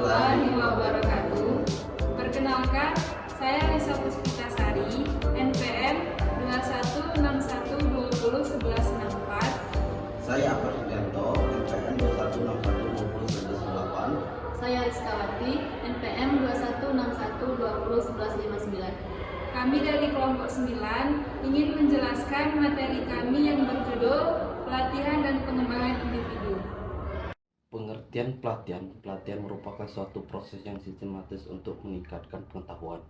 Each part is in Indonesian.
warahmatullahi wabarakatuh. Perkenalkan, saya Lisa Puspitasari, NPM 2161201164. Saya Akbar Sugianto, NPM 2161201108. Saya Rizkawati, NPM 2161201159. Kami dari kelompok 9 ingin menjelaskan materi kami yang berjudul Pelatihan dan Pengembangan Individu. Pengertian pelatihan merupakan suatu proses yang sistematis untuk meningkatkan pengetahuan,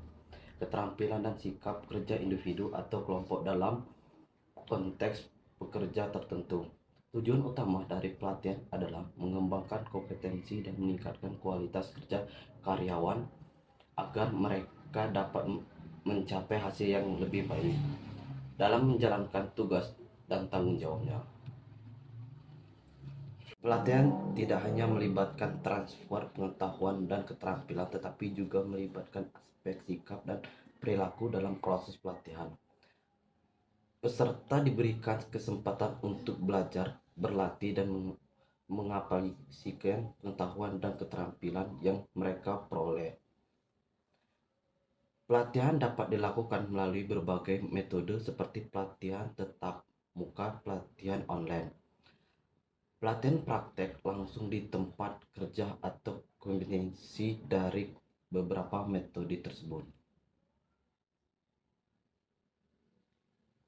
keterampilan dan sikap kerja individu atau kelompok dalam konteks bekerja tertentu. Tujuan utama dari pelatihan adalah mengembangkan kompetensi dan meningkatkan kualitas kerja karyawan agar mereka dapat mencapai hasil yang lebih baik dalam menjalankan tugas dan tanggung jawabnya. Pelatihan tidak hanya melibatkan transfer pengetahuan dan keterampilan, tetapi juga melibatkan aspek sikap dan perilaku dalam proses pelatihan. Peserta diberikan kesempatan untuk belajar, berlatih, dan mengaplikasikan pengetahuan dan keterampilan yang mereka peroleh. Pelatihan dapat dilakukan melalui berbagai metode seperti pelatihan tatap muka, pelatihan online, pelatihan praktek langsung di tempat kerja, atau kombinasi dari beberapa metode tersebut.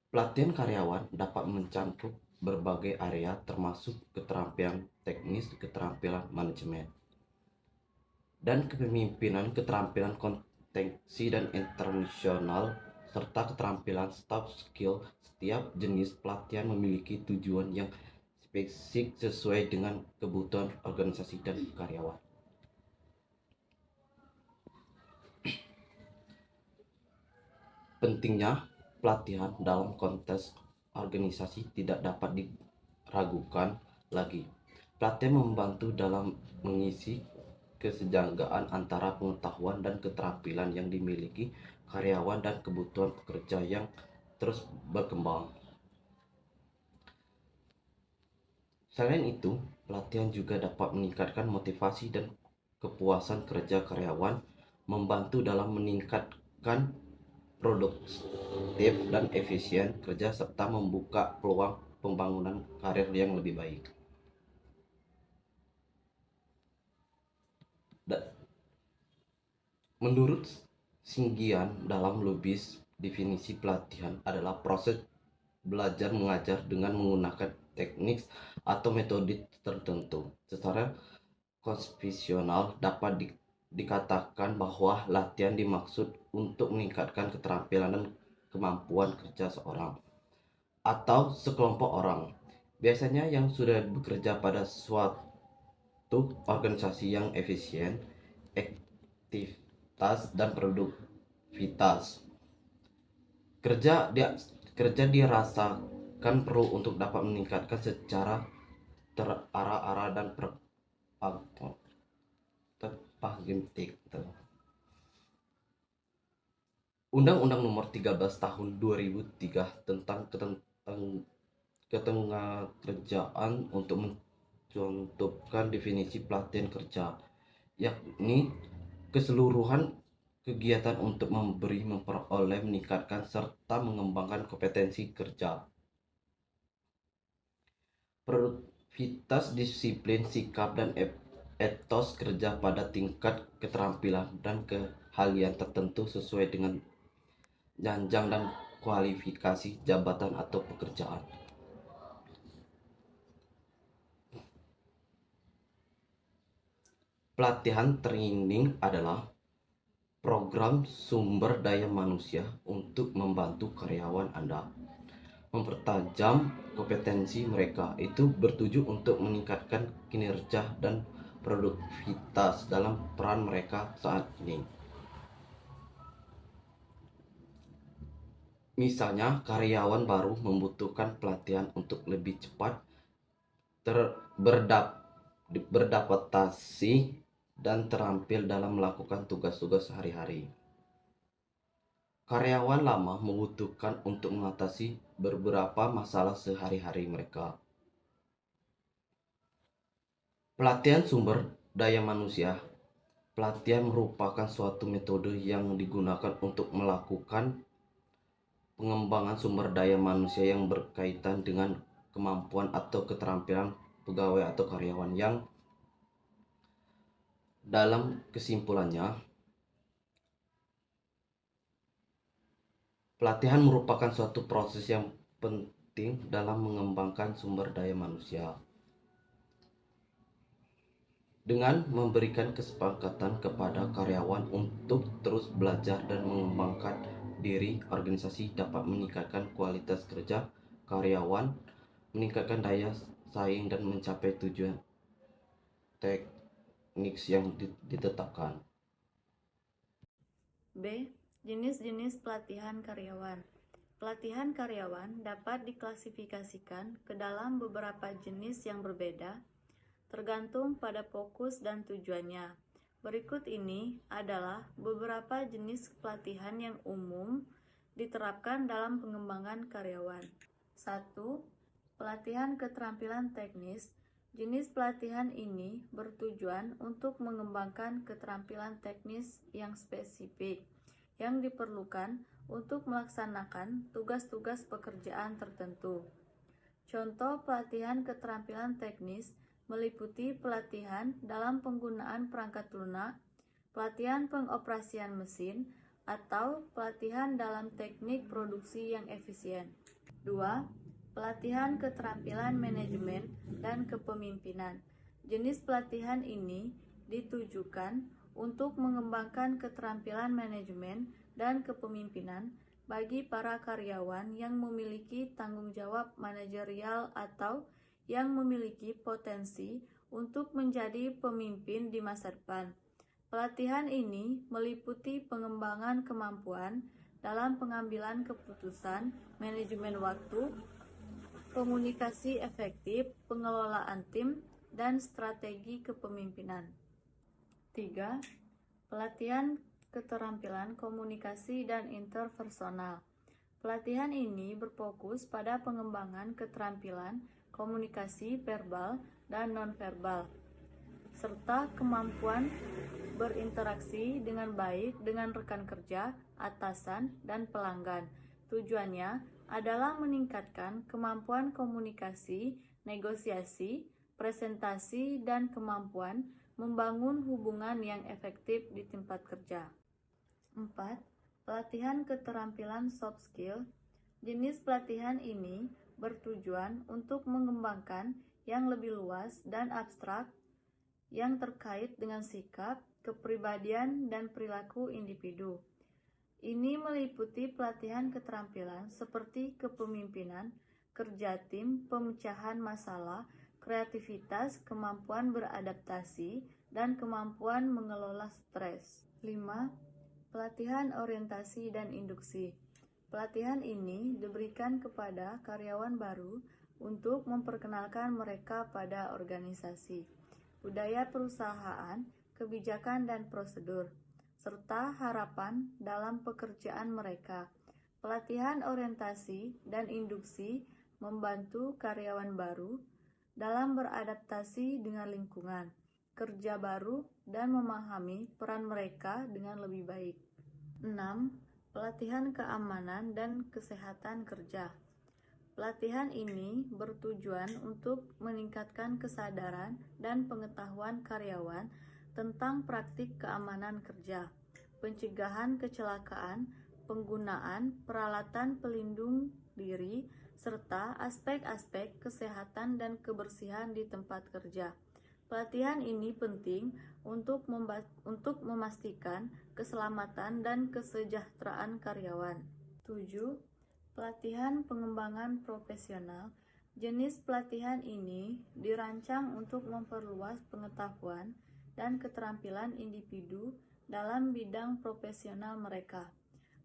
Pelatihan karyawan dapat mencakup berbagai area termasuk keterampilan teknis, keterampilan manajemen, dan kepemimpinan, keterampilan kompetensi dan internasional, serta keterampilan soft skill. Setiap jenis pelatihan memiliki tujuan yang spesifik sesuai dengan kebutuhan organisasi dan karyawan. Pentingnya pelatihan dalam konteks organisasi tidak dapat diragukan lagi. Pelatihan membantu dalam mengisi kesenjangan antara pengetahuan dan keterampilan yang dimiliki karyawan dan kebutuhan pekerja yang terus berkembang. Selain itu, pelatihan juga dapat meningkatkan motivasi dan kepuasan kerja karyawan, membantu dalam meningkatkan produktif dan efisien kerja, serta membuka peluang pembangunan karir yang lebih baik. Menurut Singgian dalam Lubis, definisi pelatihan adalah proses belajar mengajar dengan menggunakan teknik atau metode tertentu. Secara konvensional dapat dikatakan bahwa latihan dimaksud untuk meningkatkan keterampilan dan kemampuan kerja seorang atau sekelompok orang, biasanya yang sudah bekerja pada suatu organisasi yang efisien, aktivitas dan produktivitas. Kerja dirasakan perlu untuk dapat meningkatkan secara terarah-arah dan terpragmatik. Undang-Undang Nomor 13 Tahun 2003 tentang ketenagakerjaan untuk mencontohkan definisi pelatihan kerja, yakni keseluruhan kegiatan untuk memberi, memperoleh, meningkatkan, serta mengembangkan kompetensi kerja, produktivitas, disiplin, sikap, dan etos kerja pada tingkat keterampilan dan keahlian tertentu sesuai dengan jenjang dan kualifikasi jabatan atau pekerjaan. Pelatihan training adalah program sumber daya manusia untuk membantu karyawan Anda mempertajam kompetensi mereka. Itu bertujuan untuk meningkatkan kinerja dan produktivitas dalam peran mereka saat ini. Misalnya, karyawan baru membutuhkan pelatihan untuk lebih cepat beradaptasi dan terampil dalam melakukan tugas-tugas sehari-hari. Karyawan lama membutuhkan untuk mengatasi beberapa masalah sehari-hari mereka. Pelatihan sumber daya manusia Pelatihan merupakan suatu metode yang digunakan untuk melakukan pengembangan sumber daya manusia yang berkaitan dengan kemampuan atau keterampilan pegawai atau karyawan yang dalam kesimpulannya, pelatihan merupakan suatu proses yang penting dalam mengembangkan sumber daya manusia. Dengan memberikan kesepakatan kepada karyawan untuk terus belajar dan mengembangkan diri, organisasi dapat meningkatkan kualitas kerja karyawan, meningkatkan daya saing dan mencapai tujuan teknik yang ditetapkan. B. Jenis-jenis pelatihan karyawan. Pelatihan karyawan dapat diklasifikasikan ke dalam beberapa jenis yang berbeda, tergantung pada fokus dan tujuannya. Berikut ini adalah beberapa jenis pelatihan yang umum diterapkan dalam pengembangan karyawan. 1. Pelatihan keterampilan teknis. Jenis pelatihan ini bertujuan untuk mengembangkan keterampilan teknis yang spesifik yang diperlukan untuk melaksanakan tugas-tugas pekerjaan tertentu. Contoh pelatihan keterampilan teknis meliputi pelatihan dalam penggunaan perangkat lunak, pelatihan pengoperasian mesin, atau pelatihan dalam teknik produksi yang efisien. 2. Pelatihan keterampilan manajemen dan kepemimpinan. Jenis pelatihan ini ditujukan untuk mengembangkan keterampilan manajemen dan kepemimpinan bagi para karyawan yang memiliki tanggung jawab manajerial atau yang memiliki potensi untuk menjadi pemimpin di masa depan. Pelatihan ini meliputi pengembangan kemampuan dalam pengambilan keputusan, manajemen waktu, komunikasi efektif, pengelolaan tim, dan strategi kepemimpinan. 3. Pelatihan keterampilan komunikasi dan interpersonal. Pelatihan ini berfokus pada pengembangan keterampilan komunikasi verbal dan nonverbal, serta kemampuan berinteraksi dengan baik dengan rekan kerja, atasan, dan pelanggan. Tujuannya adalah meningkatkan kemampuan komunikasi, negosiasi, presentasi, dan kemampuan membangun hubungan yang efektif di tempat kerja. 4. Pelatihan keterampilan soft skill. Jenis pelatihan ini bertujuan untuk mengembangkan yang lebih luas dan abstrak yang terkait dengan sikap, kepribadian, dan perilaku individu. Ini meliputi pelatihan keterampilan seperti kepemimpinan, kerja tim, pemecahan masalah, kreativitas, kemampuan beradaptasi, dan kemampuan mengelola stres. 5. Pelatihan orientasi dan induksi. Pelatihan ini diberikan kepada karyawan baru untuk memperkenalkan mereka pada organisasi, budaya perusahaan, kebijakan dan prosedur, serta harapan dalam pekerjaan mereka. Pelatihan orientasi dan induksi membantu karyawan baru dalam beradaptasi dengan lingkungan kerja baru dan memahami peran mereka dengan lebih baik. 6. Pelatihan keamanan dan kesehatan kerja. Pelatihan ini bertujuan untuk meningkatkan kesadaran dan pengetahuan karyawan tentang praktik keamanan kerja, pencegahan kecelakaan, penggunaan peralatan pelindung diri, serta aspek-aspek kesehatan dan kebersihan di tempat kerja. Pelatihan ini penting untuk memastikan keselamatan dan kesejahteraan karyawan. 7. Pelatihan pengembangan profesional. Jenis pelatihan ini dirancang untuk memperluas pengetahuan dan keterampilan individu dalam bidang profesional mereka.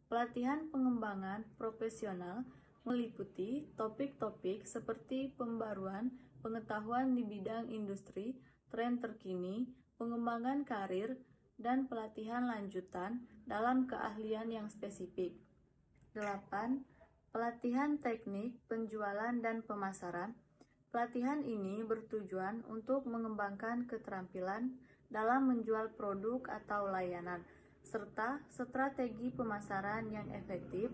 Pelatihan pengembangan profesional meliputi topik-topik seperti pembaruan pengetahuan di bidang industri, tren terkini, pengembangan karir, dan pelatihan lanjutan dalam keahlian yang spesifik. 8. Pelatihan teknik penjualan dan pemasaran. Pelatihan ini bertujuan untuk mengembangkan keterampilan dalam menjual produk atau layanan, serta strategi pemasaran yang efektif.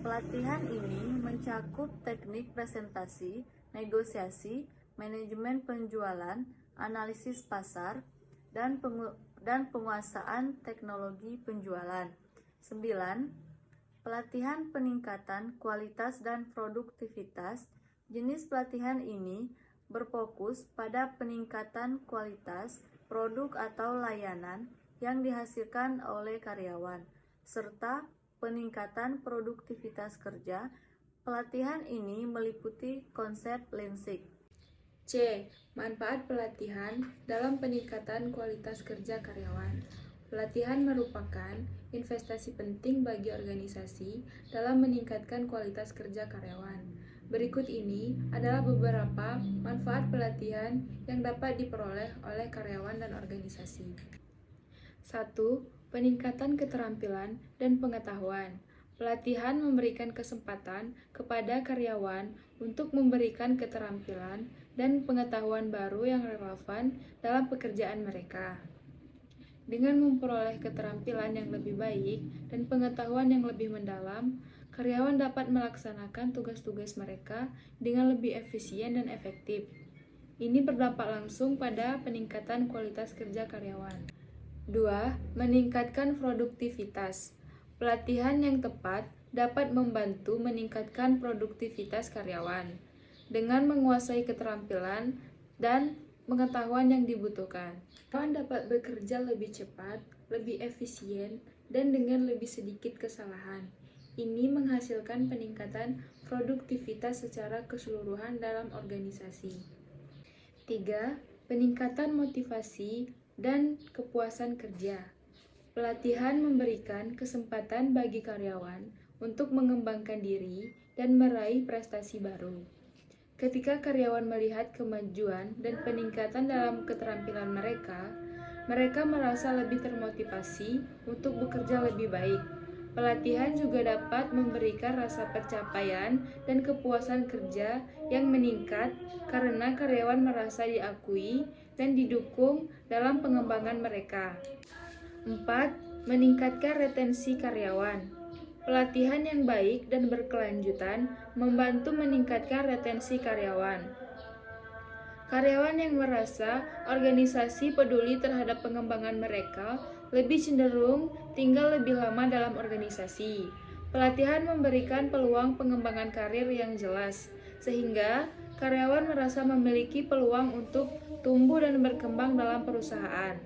Pelatihan ini mencakup teknik presentasi, negosiasi, manajemen penjualan, analisis pasar, dan penguasaan teknologi penjualan. 9. Pelatihan peningkatan kualitas dan produktivitas. Jenis pelatihan ini berfokus pada peningkatan kualitas produk atau layanan yang dihasilkan oleh karyawan, serta peningkatan produktivitas kerja. Pelatihan ini meliputi konsep Lean Six. C. Manfaat pelatihan dalam peningkatan kualitas kerja karyawan. Pelatihan merupakan investasi penting bagi organisasi dalam meningkatkan kualitas kerja karyawan. Berikut ini adalah beberapa manfaat pelatihan yang dapat diperoleh oleh karyawan dan organisasi. 1. Peningkatan keterampilan dan pengetahuan. Pelatihan memberikan kesempatan kepada karyawan untuk memberikan keterampilan dan pengetahuan baru yang relevan dalam pekerjaan mereka. Dengan memperoleh keterampilan yang lebih baik dan pengetahuan yang lebih mendalam, karyawan dapat melaksanakan tugas-tugas mereka dengan lebih efisien dan efektif. Ini berdampak langsung pada peningkatan kualitas kerja karyawan. 2. Meningkatkan produktivitas. Pelatihan yang tepat dapat membantu meningkatkan produktivitas karyawan dengan menguasai keterampilan dan pengetahuan yang dibutuhkan. Karyawan dapat bekerja lebih cepat, lebih efisien, dan dengan lebih sedikit kesalahan. Ini menghasilkan peningkatan produktivitas secara keseluruhan dalam organisasi. 3. Peningkatan motivasi dan kepuasan kerja. Pelatihan memberikan kesempatan bagi karyawan untuk mengembangkan diri dan meraih prestasi baru. Ketika karyawan melihat kemajuan dan peningkatan dalam keterampilan mereka, mereka merasa lebih termotivasi untuk bekerja lebih baik. Pelatihan juga dapat memberikan rasa pencapaian dan kepuasan kerja yang meningkat karena karyawan merasa diakui dan didukung dalam pengembangan mereka. 4. Meningkatkan retensi karyawan. Pelatihan yang baik dan berkelanjutan membantu meningkatkan retensi karyawan. Karyawan yang merasa organisasi peduli terhadap pengembangan mereka lebih cenderung tinggal lebih lama dalam organisasi. Pelatihan memberikan peluang pengembangan karir yang jelas, sehingga karyawan merasa memiliki peluang untuk tumbuh dan berkembang dalam perusahaan.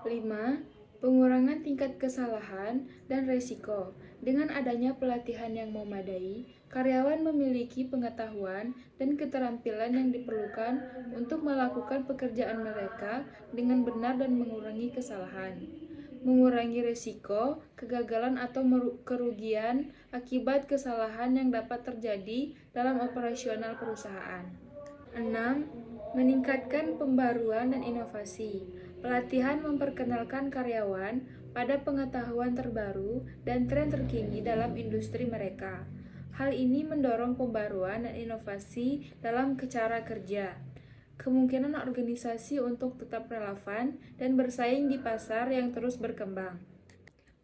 5. Pengurangan tingkat kesalahan dan resiko. Dengan adanya pelatihan yang memadai, karyawan memiliki pengetahuan dan keterampilan yang diperlukan untuk melakukan pekerjaan mereka dengan benar dan mengurangi kesalahan. Mengurangi resiko, kegagalan atau kerugian akibat kesalahan yang dapat terjadi dalam operasional perusahaan. 6. Meningkatkan pembaruan dan inovasi. Pelatihan memperkenalkan karyawan pada pengetahuan terbaru dan tren terkini dalam industri mereka. Hal ini mendorong pembaruan dan inovasi dalam cara kerja. Kemungkinan organisasi untuk tetap relevan dan bersaing di pasar yang terus berkembang.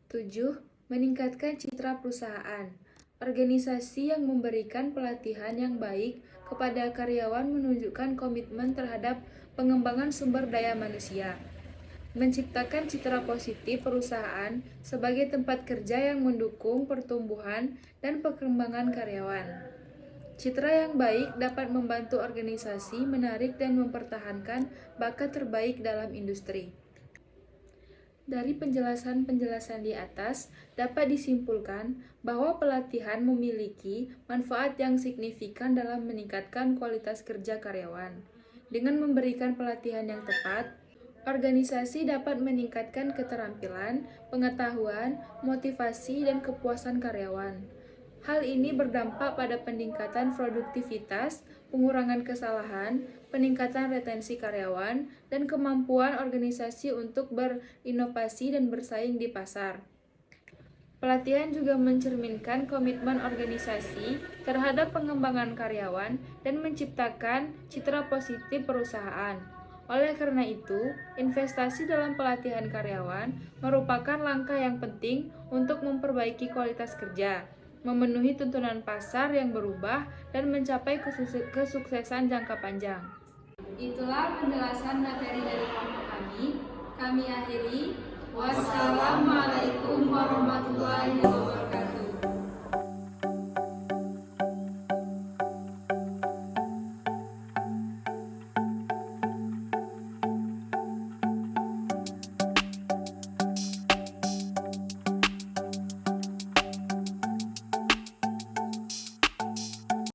7. Meningkatkan citra perusahaan. Organisasi yang memberikan pelatihan yang baik kepada karyawan menunjukkan komitmen terhadap pengembangan sumber daya manusia, menciptakan citra positif perusahaan sebagai tempat kerja yang mendukung pertumbuhan dan perkembangan karyawan. Citra yang baik dapat membantu organisasi menarik dan mempertahankan bakat terbaik dalam industri. Dari penjelasan-penjelasan di atas, dapat disimpulkan bahwa pelatihan memiliki manfaat yang signifikan dalam meningkatkan kualitas kerja karyawan. Dengan memberikan pelatihan yang tepat, organisasi dapat meningkatkan keterampilan, pengetahuan, motivasi, dan kepuasan karyawan. Hal ini berdampak pada peningkatan produktivitas, pengurangan kesalahan, peningkatan retensi karyawan, dan kemampuan organisasi untuk berinovasi dan bersaing di pasar. Pelatihan juga mencerminkan komitmen organisasi terhadap pengembangan karyawan dan menciptakan citra positif perusahaan. Oleh karena itu, investasi dalam pelatihan karyawan merupakan langkah yang penting untuk memperbaiki kualitas kerja, memenuhi tuntunan pasar yang berubah, dan mencapai kesuksesan jangka panjang. Itulah penjelasan materi dari kelompok kami. Kami akhiri. Wassalamualaikum warahmatullahi wabarakatuh.